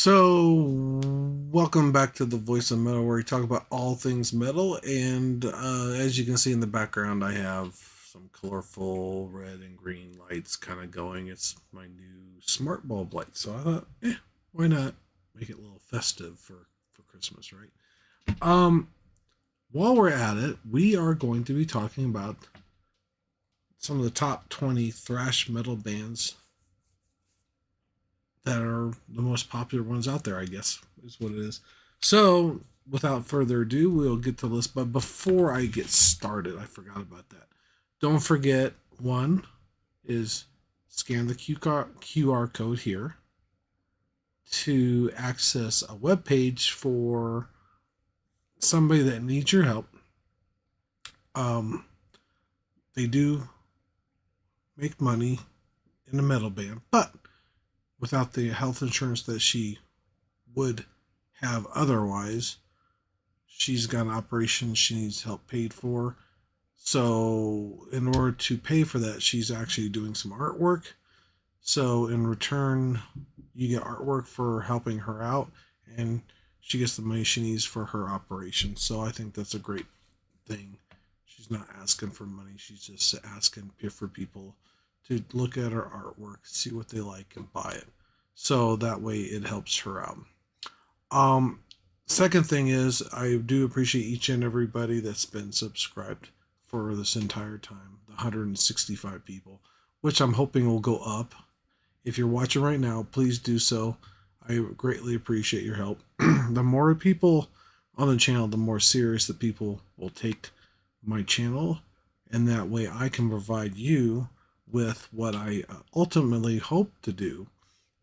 So, welcome back to the Voice of Metal, where we talk about all things metal. And as you can see in the background, I have some colorful red and green lights kind of going. It's my new smart bulb light. So I thought, why not make it a little festive for Christmas, right? Um, while we're at it, we are going to be talking about some of the top 20 thrash metal bands that are the most popular ones out there, I guess, is what it is. So, without further ado, we'll get to the list. But before I get started, I forgot about that. Don't forget, one is scan the QR code here to access a web page for somebody that needs your help. Um, they do make money in a metal band, but without the health insurance that she would have otherwise, she's got an operation she needs help paid for. So, in order to pay for that, she's actually doing some artwork. So, in return, you get artwork for helping her out, and she gets the money she needs for her operation. So, I think that's a great thing. She's not asking for money, she's just asking for people to look at her artwork, see what they like, and buy it. So that way it helps her out. Um, Second thing is, I do appreciate each and everybody that's been subscribed for this entire time, the 165 people, which I'm hoping will go up. If you're watching right now, please do so. I greatly appreciate your help. The more people on the channel, the more serious the people will take my channel, and that way I can provide you with what I ultimately hope to do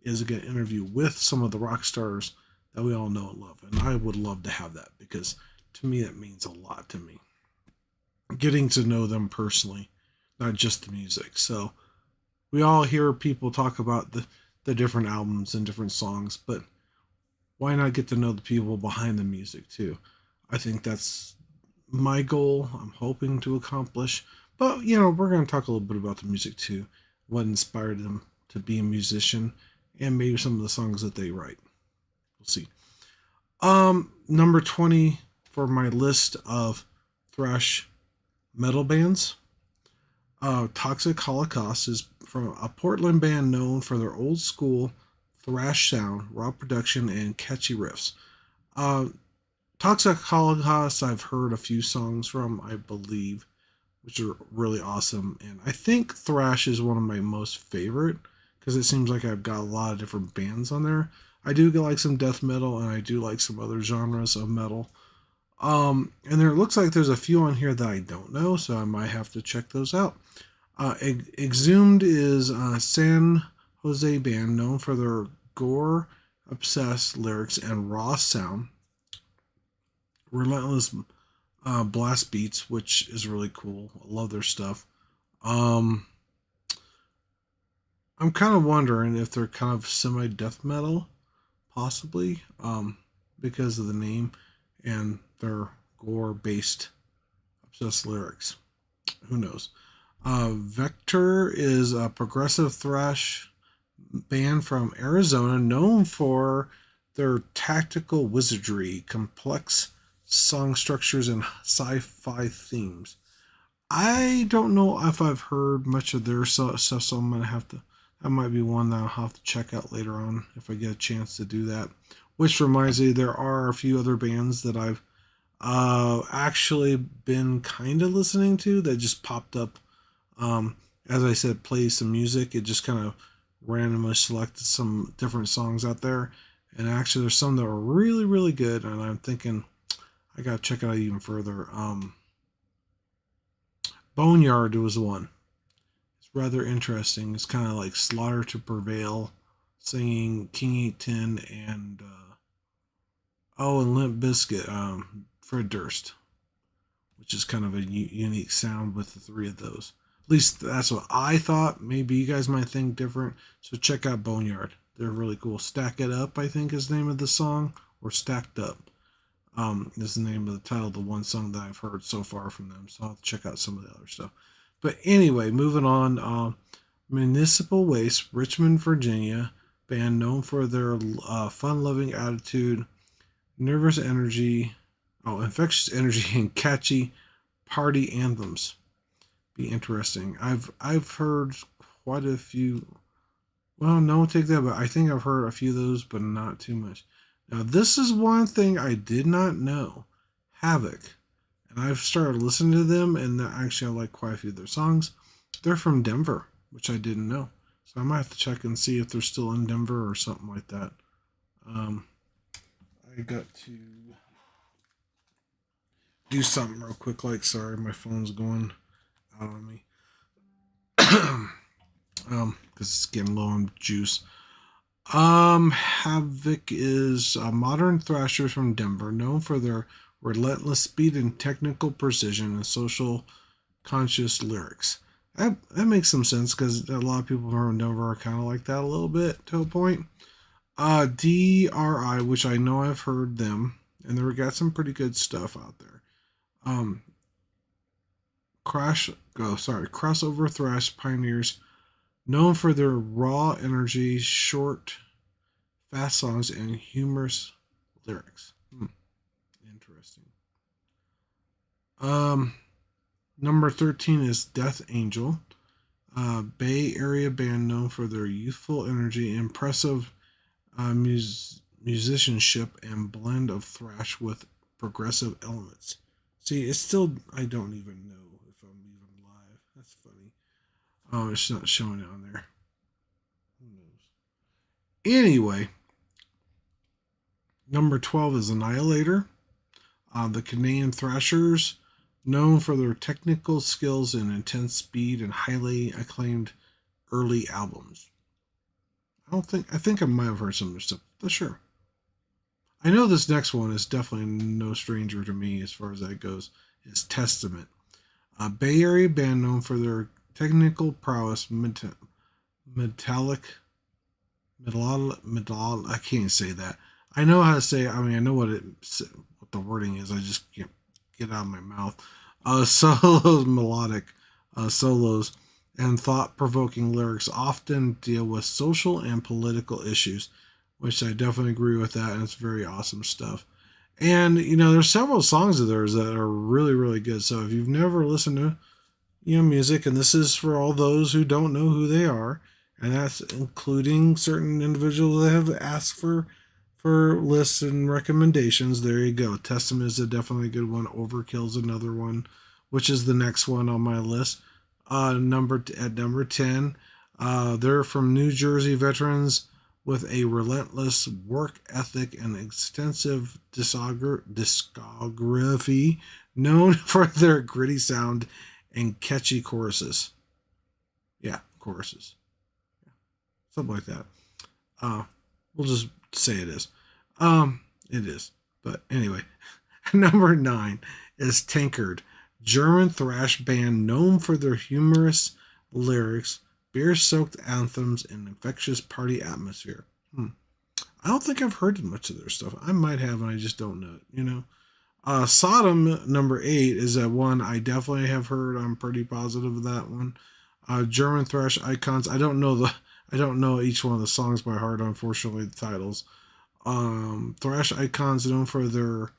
is get an interview with some of the rock stars that we all know and love. And I would love to have that because to me, that means a lot to me. Getting to know them personally, not just the music. So we all hear people talk about the different albums and different songs, but why not get to know the people behind the music too? I think that's my goal. I'm hoping to accomplish. But, we're going to talk a little bit about the music too. What inspired them to be a musician and maybe some of the songs that they write. We'll see. Number 20 for my list of thrash metal bands. Toxic Holocaust is from a Portland band known for their old school thrash sound, raw production, and catchy riffs. Toxic Holocaust, I've heard a few songs from, I believe, which are really awesome. And I think thrash is one of my most favorite because it seems like I've got a lot of different bands on there. I do like some death metal and I do like some other genres of metal. And there looks like there's a few on here that I don't know, so I might have to check those out. Exhumed is a San Jose band known for their gore obsessed lyrics and raw sound. Relentless blast beats, which is really cool. I love their stuff. I'm kind of wondering if they're kind of semi death metal, possibly, because of the name and their gore based obsessed lyrics. Who knows? Vector is a progressive thrash band from Arizona known for their tactical wizardry, complex song structures, and sci-fi themes. I don't know if I've heard much of their stuff, so I'm gonna have to. That might be one that I'll have to check out later on if I get a chance to do that. Which reminds me, there are a few other bands that I've actually been kind of listening to that just popped up. As I said, play some music. It just kind of randomly selected some different songs out there, and actually, there's some that are really, really good. And I'm thinking I gotta check it out even further. Boneyard was one. It's rather interesting. It's kind of like Slaughter to Prevail, singing King 810 and and Limp Bizkit, Fred Durst, which is kind of a unique sound with the three of those. At least that's what I thought. Maybe you guys might think different. So check out Boneyard. They're really cool. Stack It Up, I think, is the name of the song, or Stacked Up. Is the name of the title of the one song that I've heard so far from them. So I'll have to check out some of the other stuff. But anyway, moving on. Municipal Waste, Richmond, Virginia, band known for their fun-loving attitude, nervous energy, infectious energy, and catchy party anthems. Be interesting. I've heard quite a few. Well, no, take that, but I think I've heard a few of those, but not too much. Now, this is one thing I did not know. Havoc. And I've started listening to them, and actually I like quite a few of their songs. They're from Denver, which I didn't know. So I might have to check and see if they're still in Denver or something like that. I got to do something real quick. Like, sorry, my phone's going out on me. Because it's getting low on juice. Havoc is a modern thrashers from Denver, known for their relentless speed and technical precision and social conscious lyrics. That makes some sense because a lot of people from Denver are kind of like that a little bit to a point. DRI, which I know I've heard them, and they got some pretty good stuff out there. Crossover thrash pioneers, known for their raw energy, short, fast songs, and humorous lyrics. Interesting. Number 13 is Death Angel, Bay Area band known for their youthful energy, impressive musicianship, and blend of thrash with progressive elements. See, it's still, I don't even know if I'm even live. That's funny. Oh, it's not showing it on there. Who knows? Anyway, number 12 is Annihilator, the Canadian thrashers, known for their technical skills and intense speed and highly acclaimed early albums. I think I might have heard some of their stuff, but sure. I know this next one is definitely no stranger to me as far as that goes. It's Testament, a Bay Area band known for their technical prowess, metallic, I can't say that. I know how to say it. I mean, I know what the wording is. I just can't get out of my mouth. Solos, melodic solos, and thought-provoking lyrics often deal with social and political issues, which I definitely agree with that, and it's very awesome stuff. And there's several songs of theirs that are really, really good. So if you've never listened to music, and this is for all those who don't know who they are, and that's including certain individuals that have asked for lists and recommendations. There you go. Testament is definitely a good one. Overkill's another one, which is the next one on my list. Number 10, they're from New Jersey veterans with a relentless work ethic and extensive discography, known for their gritty sound and catchy choruses. Yeah, choruses. Yeah, something like that. We'll just say it is. It is. But anyway, number 9 is Tankard, German thrash band known for their humorous lyrics, beer-soaked anthems, and infectious party atmosphere. I don't think I've heard much of their stuff. I might have, and I just don't know it. Sodom, number 8, is a one I definitely have heard. I'm pretty positive of that one. German thrash icons. I don't know each one of the songs by heart, unfortunately, the titles. Thrash icons known for their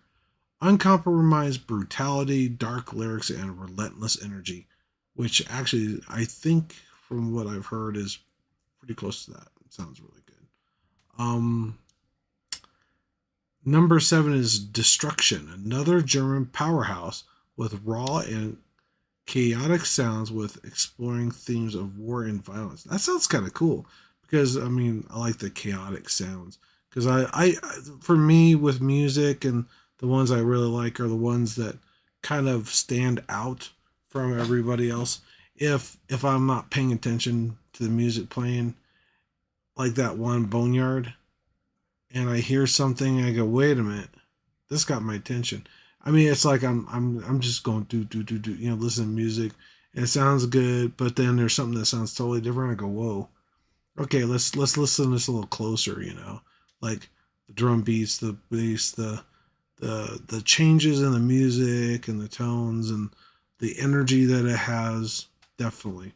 uncompromised brutality, dark lyrics, and relentless energy, which actually I think from what I've heard is pretty close to that. It sounds really good. Number 7 is Destruction, another German powerhouse with raw and chaotic sounds with exploring themes of war and violence. That sounds kind of cool because I like the chaotic sounds because I for me with music, and the ones I really like are the ones that kind of stand out from everybody else. If I'm not paying attention to the music playing, like that one Boneyard, and I hear something and I go, wait a minute, this got my attention. It's like I'm just going do, listen to music, and it sounds good, but then there's something that sounds totally different. I go, whoa, okay, let's listen to this a little closer. Like the drum beats, the bass, the changes in the music and the tones and the energy that it has, definitely.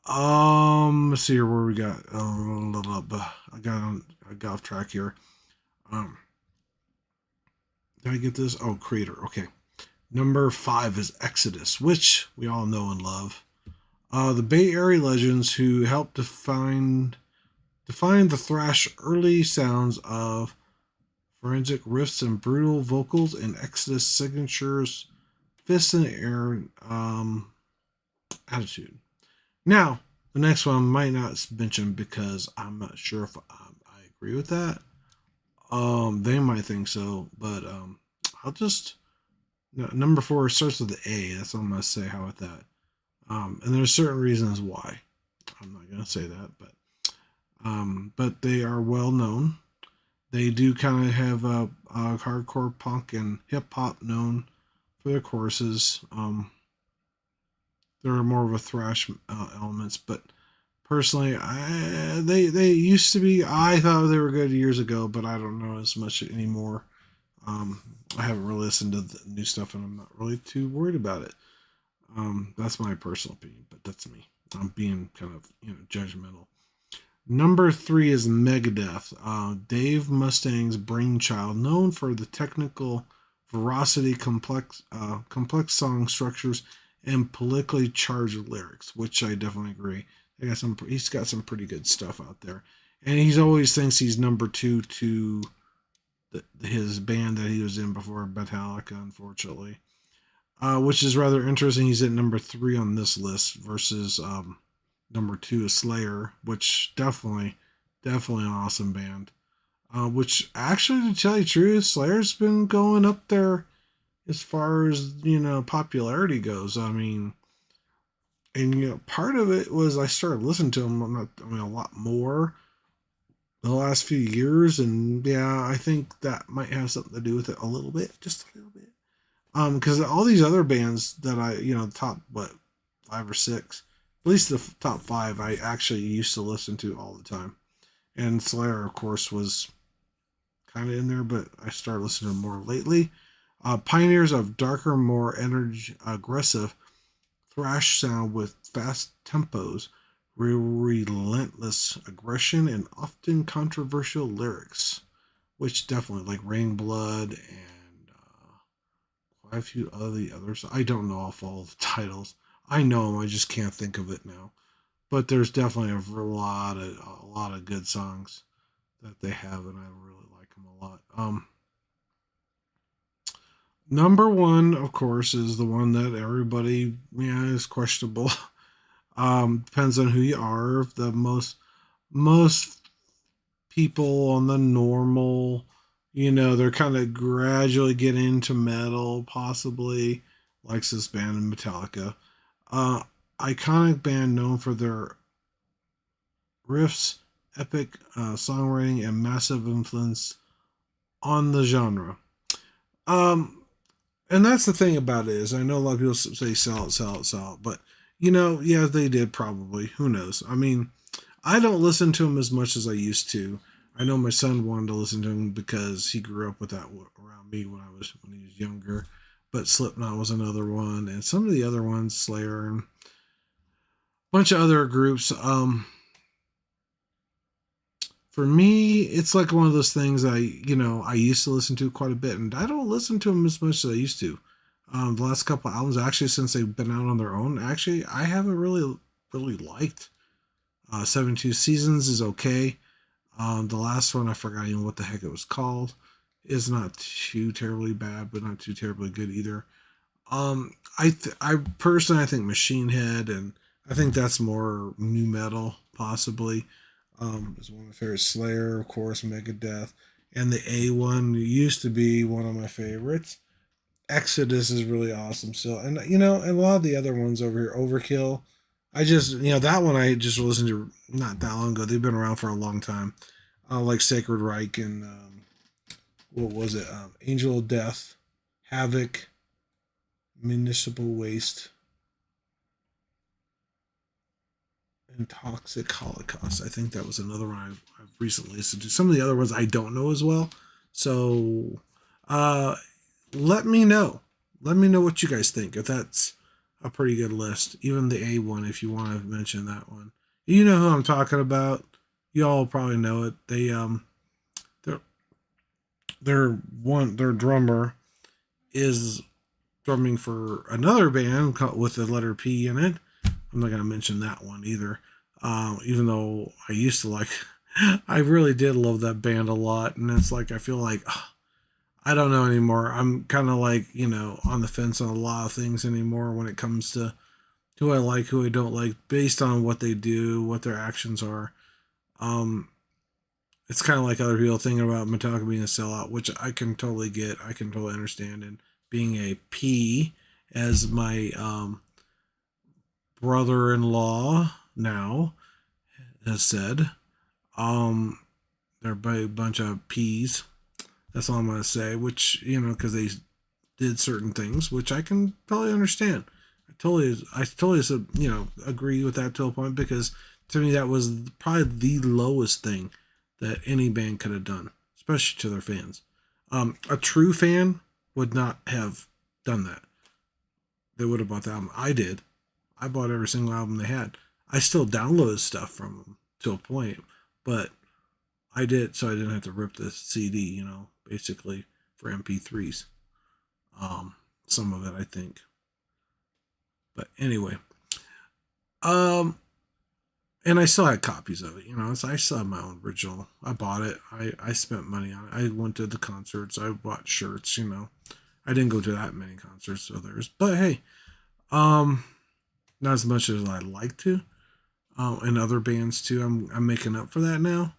Let's see here where we got. I got off track here. Um, did I get this? Oh, Creator. Okay. Number 5 is Exodus, which we all know and love. The Bay Area legends who helped define the thrash early sounds of forensic riffs and brutal vocals and Exodus signatures, fist in the air attitude. Now, the next one I might not mention because I'm not sure if I agree with that. They might think so, but I'll just number 4 starts with the A. That's all I'm gonna say. How about that? And there's certain reasons why. I'm not gonna say that, but they are well known. They do kind of have a hardcore punk and hip hop known for their choruses. There are more of a thrash elements, but personally, they used to be. I thought they were good years ago, but I don't know as much anymore. I haven't really listened to the new stuff, and I'm not really too worried about it. That's my personal opinion, but that's me. I'm being kind of judgmental. Number 3 is Megadeth. Dave Mustang's brainchild, known for the technical veracity, complex song structures, and politically charged lyrics, which I definitely agree. He's got some pretty good stuff out there, and he's always thinks he's number 2 to his band that he was in before Metallica, unfortunately. Which is rather interesting. He's at number 3 on this list versus number 2 is Slayer, which definitely an awesome band. Which actually, to tell you the truth, Slayer's been going up there as far as popularity goes. I mean, and part of it was I started listening to him a lot more the last few years, and yeah, I think that might have something to do with it a little bit, just a little bit. Because all these other bands that I, top 5 or 6, at least the top 5, I actually used to listen to all the time, and Slayer, of course, was kind of in there, but I started listening to more lately. Pioneers of darker, more aggressive thrash sound with fast tempos, relentless aggression, and often controversial lyrics, which definitely like Rain Blood and quite a few of the others. I don't know off all the titles. I know them, I just can't think of it now. But there's definitely a lot of good songs that they have, and I really like them a lot. Number 1, of course, is the one that everybody is questionable. Depends on who you are. The most people on the normal, they're kind of gradually getting into metal, possibly likes this band in Metallica. Iconic band known for their riffs, epic songwriting, and massive influence on the genre. And that's the thing about it is I know a lot of people say sell it, but yeah, they did probably. Who knows? I mean, I don't listen to them as much as I used to. I know my son wanted to listen to him because he grew up with that around me when he was younger. But Slipknot was another one, and some of the other ones, Slayer and a bunch of other groups. For me, it's like one of those things I used to listen to quite a bit, and I don't listen to them as much as I used to. The last couple albums, actually, since they've been out on their own, actually, I haven't really liked. 72 Seasons is okay. The last one, I forgot even what the heck it was called. Is not too terribly bad, but not too terribly good either. I personally, I think Machine Head, and I think that's more new metal, possibly. Is one of my favorites. Slayer, of course, Megadeth, and the A one used to be one of my favorites. Exodus is really awesome still, and and a lot of the other ones over here, Overkill. I just that one I just listened to not that long ago. They've been around for a long time. Like Sacred Reich and what was it? Angel of Death, Havoc, Municipal Waste, and Toxic Holocaust. I think that was another one I've recently listened to. Some of the other ones I don't know as well. So let me know. Let me know what you guys think. If that's a pretty good list. Even the A one, if you want to mention that one. You know who I'm talking about. y'all probably know it. Their their drummer is drumming for another band with the letter P in it. I'm not gonna mention that one either. Even though I used to like, I really did love that band a lot, and it's like I feel like I don't know anymore. I'm kind of like, on the fence on a lot of things anymore when it comes to who I like, who I don't like, based on what they do, what their actions are. Um, it's kind of like other people thinking about Metallica being a sellout, which I can totally get. I can totally understand. And being a P, as my brother-in-law now has said, um, they're a bunch of P's. That's all I'm gonna say. Which because they did certain things, which I can totally understand. I totally, agree with that to a point, because to me that was probably the lowest thing that any band could have done, especially to their fans. A true fan would not have done that. They would have bought the album. I did. I bought every single album they had. I still downloaded stuff from them to a point, but I did so I didn't have to rip the CD, basically for MP3s. Some of it, I think. But anyway, and I still had copies of it. So I still have my own original. I bought it. I spent money on it. I went to the concerts. I bought shirts. I didn't go to that many concerts of theirs, but hey, not as much as I'd like to. And other bands too. I'm making up for that now,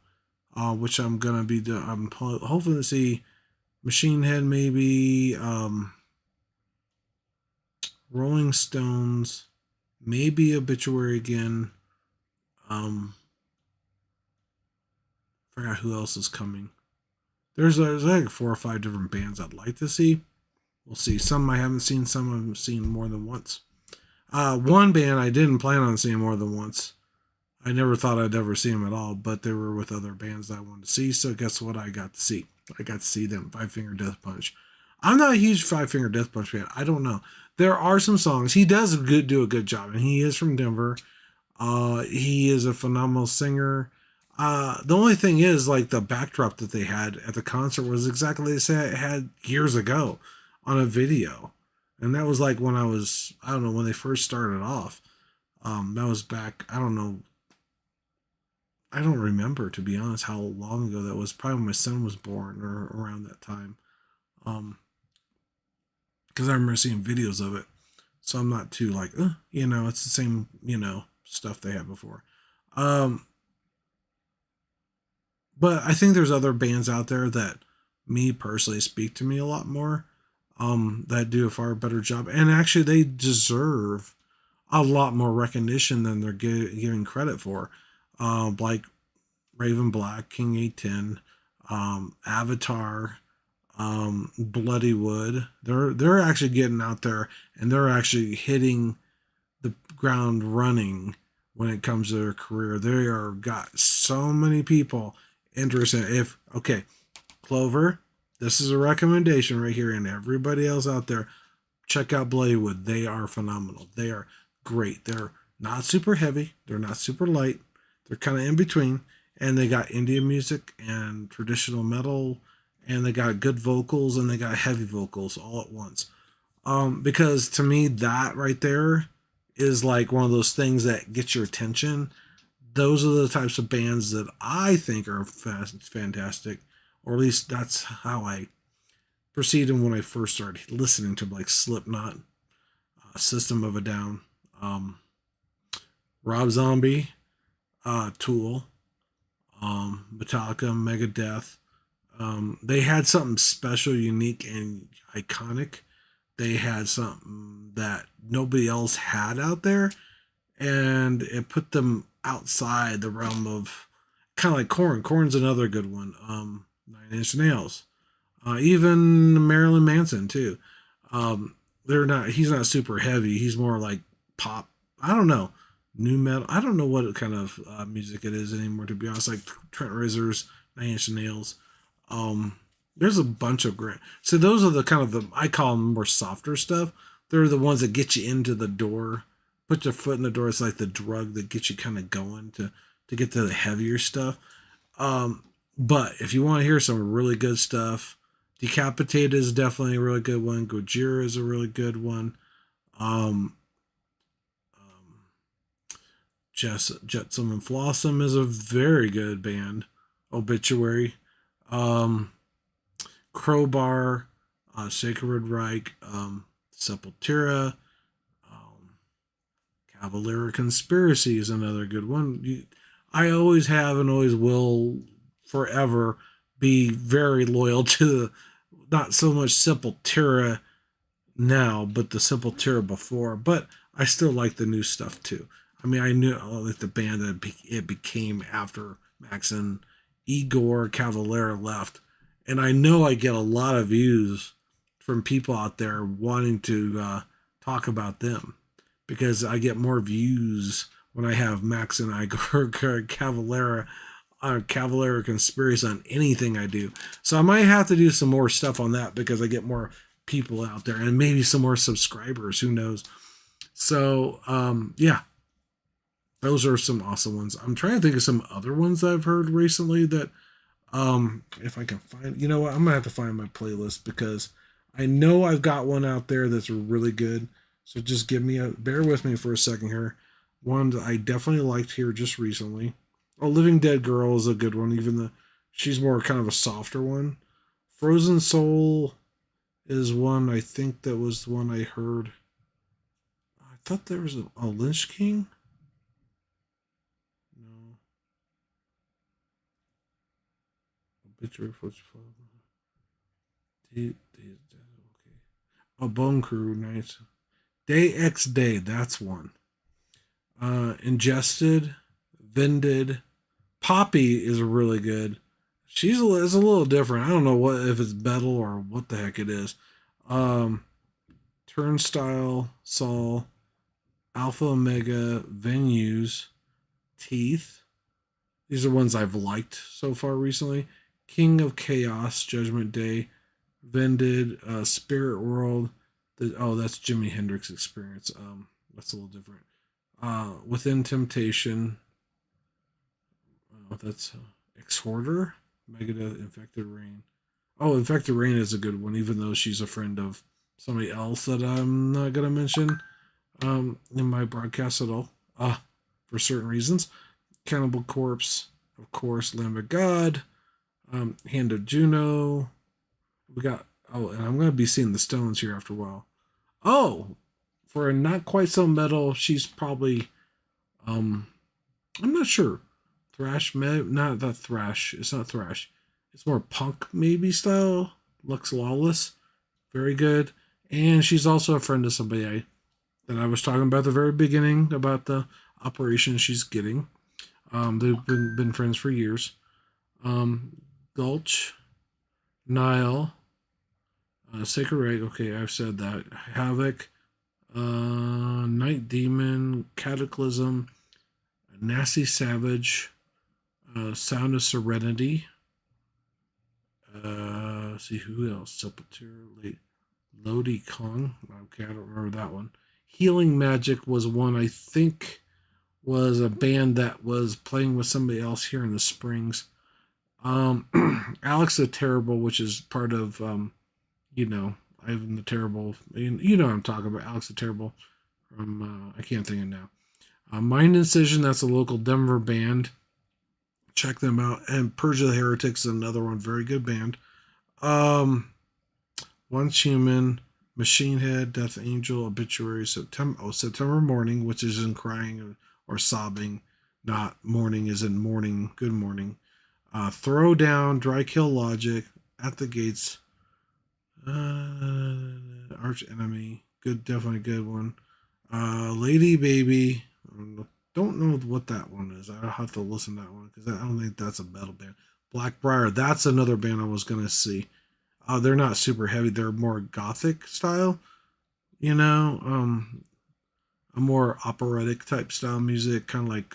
which I'm gonna be doing. I'm hoping to see Machine Head, maybe Rolling Stones, maybe Obituary again. Forgot who else is coming. There's like 4 or 5 different bands I'd like to see. We'll see. Some I haven't seen. Some I've seen more than once. One band I didn't plan on seeing more than once. I never thought I'd ever see them at all, but they were with other bands that I wanted to see. So guess what? I got to see. I got to see them. Five Finger Death Punch. I'm not a huge Five Finger Death Punch fan. I don't know. There are some songs. He does do a good job, and he is from Denver. He is a phenomenal singer. The only thing is, like, the backdrop that they had at the concert was exactly the same it had years ago on a video. And that was like when I don't know, when they first started off. That was back, I don't know. I don't remember, to be honest, how long ago that was. Probably when my son was born or around that time. Because I remember seeing videos of it. So I'm not too like, it's the same, stuff they had before. But I think there's other bands out there that me personally speak to me a lot more, that do a far better job. And actually they deserve a lot more recognition than they're giving credit for. Like Raven Black, King 810, Avatar, Bloody Wood. They're actually getting out there and they're actually hitting the ground running when it comes to their career. They are got so many people interested. Clover, this is a recommendation right here, and everybody else out there, check out Bloody Wood. They are phenomenal. They are great. They're not super heavy. They're not super light. They're kind of in between, and they got Indian music and traditional metal, and they got good vocals and they got heavy vocals all at once. Because to me, that right there is like one of those things that gets your attention. Those are the types of bands that I think are fantastic, or at least that's how I perceived them when I first started listening to like Slipknot, System of a Down, Rob Zombie, Tool, Metallica, Megadeth. They had something special, unique, and iconic. They had something that nobody else had out there, and it put them outside the realm of kind of like Korn. Korn's another good one. 9 Inch Nails, even Marilyn Manson too. He's not super heavy. He's more like pop. I don't know, new metal. I don't know what kind of music it is anymore, to be honest. Like Trent Reznor's 9 Inch Nails. There's a bunch of great. So those are the kind of I call them more softer stuff. They're the ones that get you into the door, put your foot in the door. It's like the drug that gets you kind of going to to get to the heavier stuff. But if you want to hear some really good stuff, Decapitated is definitely a really good one. Gojira is a really good one. Um, um, Jetsam and Flossom is a very good band. Obituary, um, Crowbar, Sacred Reich, Sepultura, um, Cavalier Conspiracy is another good one. I always have and always will forever be very loyal to not so much Sepultura now, but the Sepultura before. But I still like the new stuff too. I mean, I knew like the band that it became after Max and Igor Cavalier left, and I know I get a lot of views from people out there wanting to talk about them because I get more views when I have Max and Igor Cavalier Cavalier Conspiracy on anything I do. So I might have to do some more stuff on that because I get more people out there and maybe some more subscribers. Who knows? So yeah, those are some awesome ones. I'm trying to think of some other ones that I've heard recently that if I can find, you know what, I'm gonna have to find my playlist because I know I've got one out there that's really good. So just bear with me for a second here. One that I definitely liked here just recently. Oh, Living Dead Girl is a good one, even though she's more kind of a softer one. Frozen Soul is one I think that was the one I heard. I thought there was a Lynch King. No. Obituary Foot's okay. A Bone Crew, nice. Day X Day, that's one. Ingested, Vended, Poppy is really good. Is a little different. I don't know what if it's metal or what the heck it is. Um, Turnstile, Saul, Alpha Omega, Venues, Teeth. These are ones I've liked so far recently. King of Chaos, Judgment Day, Vended, Spirit World. That's Jimi Hendrix Experience. That's a little different. Within Temptation. That's Exhorter, Megadeth, Infected Rain. Oh, Infected Rain is a good one, even though she's a friend of somebody else that I'm not gonna mention in my broadcast at all. For certain reasons. Cannibal Corpse, of course, Lamb of God, Hand of Juno. We got and I'm gonna be seeing the Stones here after a while. Oh, for a not quite so metal, she's probably um I'm not sure. Thrash, not that thrash. It's not thrash. It's more punk maybe style. Lux Lawless, very good. And she's also a friend of somebody that I was talking about at the very beginning about the operation she's getting. They've been friends for years. Gulch, Nile, Sacred Reg. Okay, I've said that. Havoc, Night Demon, Cataclysm, Nasty Savage, Sound of Serenity. See who else? Sepultura, Lodi Kong. Okay, I don't remember that one. Healing Magic was one I think was a band that was playing with somebody else here in the Springs. Alex the Terrible, which is part of Ivan the Terrible. You know what I'm talking about. Alex the Terrible from I can't think of it now. Mind Incision, that's a local Denver band. Check them out. And Purge of the Heretics is another one, very good band. Once Human, Machine Head, Death Angel, Obituary, September Morning, which is in crying or sobbing, not mourning is in morning, good morning. Throwdown, Dry Kill Logic, At the Gates, Arch Enemy, good, definitely good one. Lady Baby, don't know what that one is. I'll have to listen to that one because I don't think that's a metal band. Blackbriar, that's another band I was gonna see. They're not super heavy. They're more gothic style, a more operatic type style music, kind of like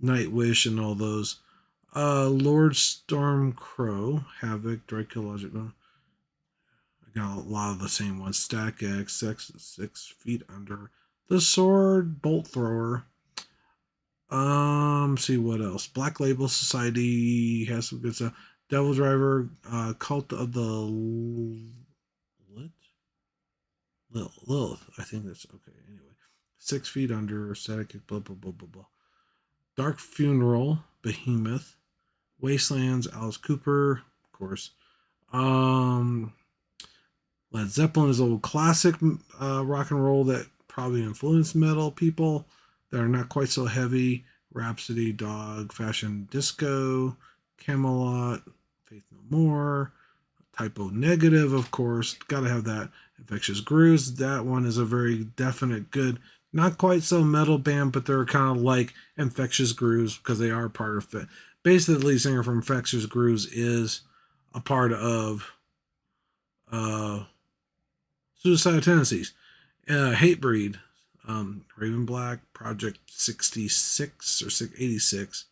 Nightwish and all those. Lord Stormcrow, Havoc, Draculagic. I got a lot of the same ones. Stack X, 6 Feet Under, The Sword, Bolt Thrower, See what else. Black Label Society has some good stuff. Devil Driver, Cult of the Lit? Lilith. I think that's okay. Anyway. 6 Feet Under, Static, blah, blah, blah, blah, blah. Dark Funeral, Behemoth. Wastelands, Alice Cooper, of course. Um, Led Zeppelin is old classic rock and roll that probably influenced metal people that are not quite so heavy. Rhapsody, Dog, Fashion Disco, Camelot, Faith No More, Typo Negative, of course. Got to have that. Infectious Grooves, that one is a very definite good, not quite so metal band, but they're kind of like Infectious Grooves because they are part of it. Basically, the lead singer from Infectious Grooves is a part of Suicidal Tendencies, Hatebreed, Raven Black, Project 66 or 86.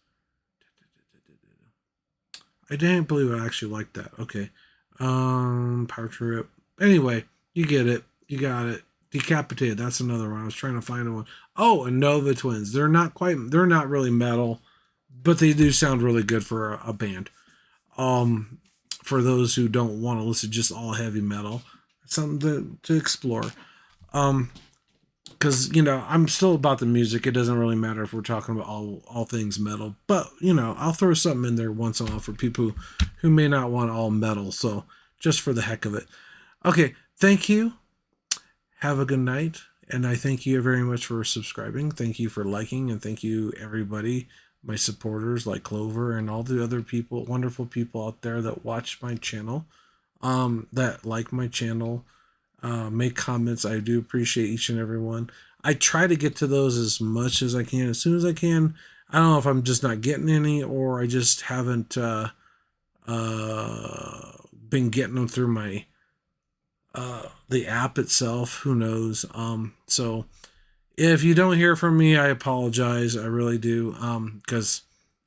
I didn't believe I actually liked that. Okay. Power Trip. Anyway, you get it. You got it. Decapitated. That's another one. I was trying to find one. Oh, and Nova Twins. They're not really metal, but they do sound really good for a band. Um, for those who don't want to listen to just all heavy metal, it's something to explore. Um, because I'm still about the music. It doesn't really matter if we're talking about all things metal, but I'll throw something in there once in a while for people who may not want all metal. So just for the heck of it. Okay, thank you. Have a good night, and I thank you very much for subscribing. Thank you for liking, and thank you everybody, my supporters like Clover and all the other people, wonderful people out there that watch my channel, that like my channel. Make comments. I do appreciate each and every one. I try to get to those as much as I can, as soon as I can. I don't know if I'm just not getting any, or I just haven't been getting them through my the app itself. Who knows? So if you don't hear from me, I apologize. I really do. Because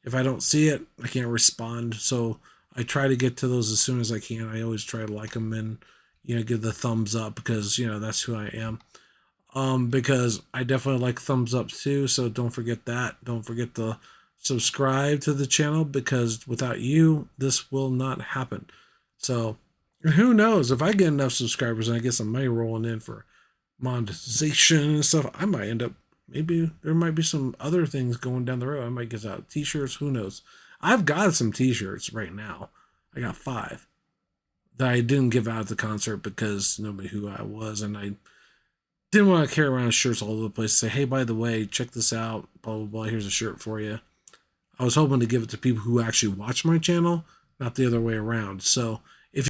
if I don't see it, I can't respond. So I try to get to those as soon as I can. I always try to like them and give the thumbs up because that's who I am. Because I definitely like thumbs up too. So don't forget that. Don't forget to subscribe to the channel because without you, this will not happen. So who knows if I get enough subscribers and I get some money rolling in for monetization and stuff, I might end up, maybe there might be some other things going down the road. I might get out t-shirts. Who knows? I've got some t-shirts right now. I got 5 that I didn't give out at the concert because nobody knew who I was, and I didn't want to carry around shirts all over the place. Say, hey, by the way, check this out. Blah blah blah. Here's a shirt for you. I was hoping to give it to people who actually watch my channel, not the other way around. So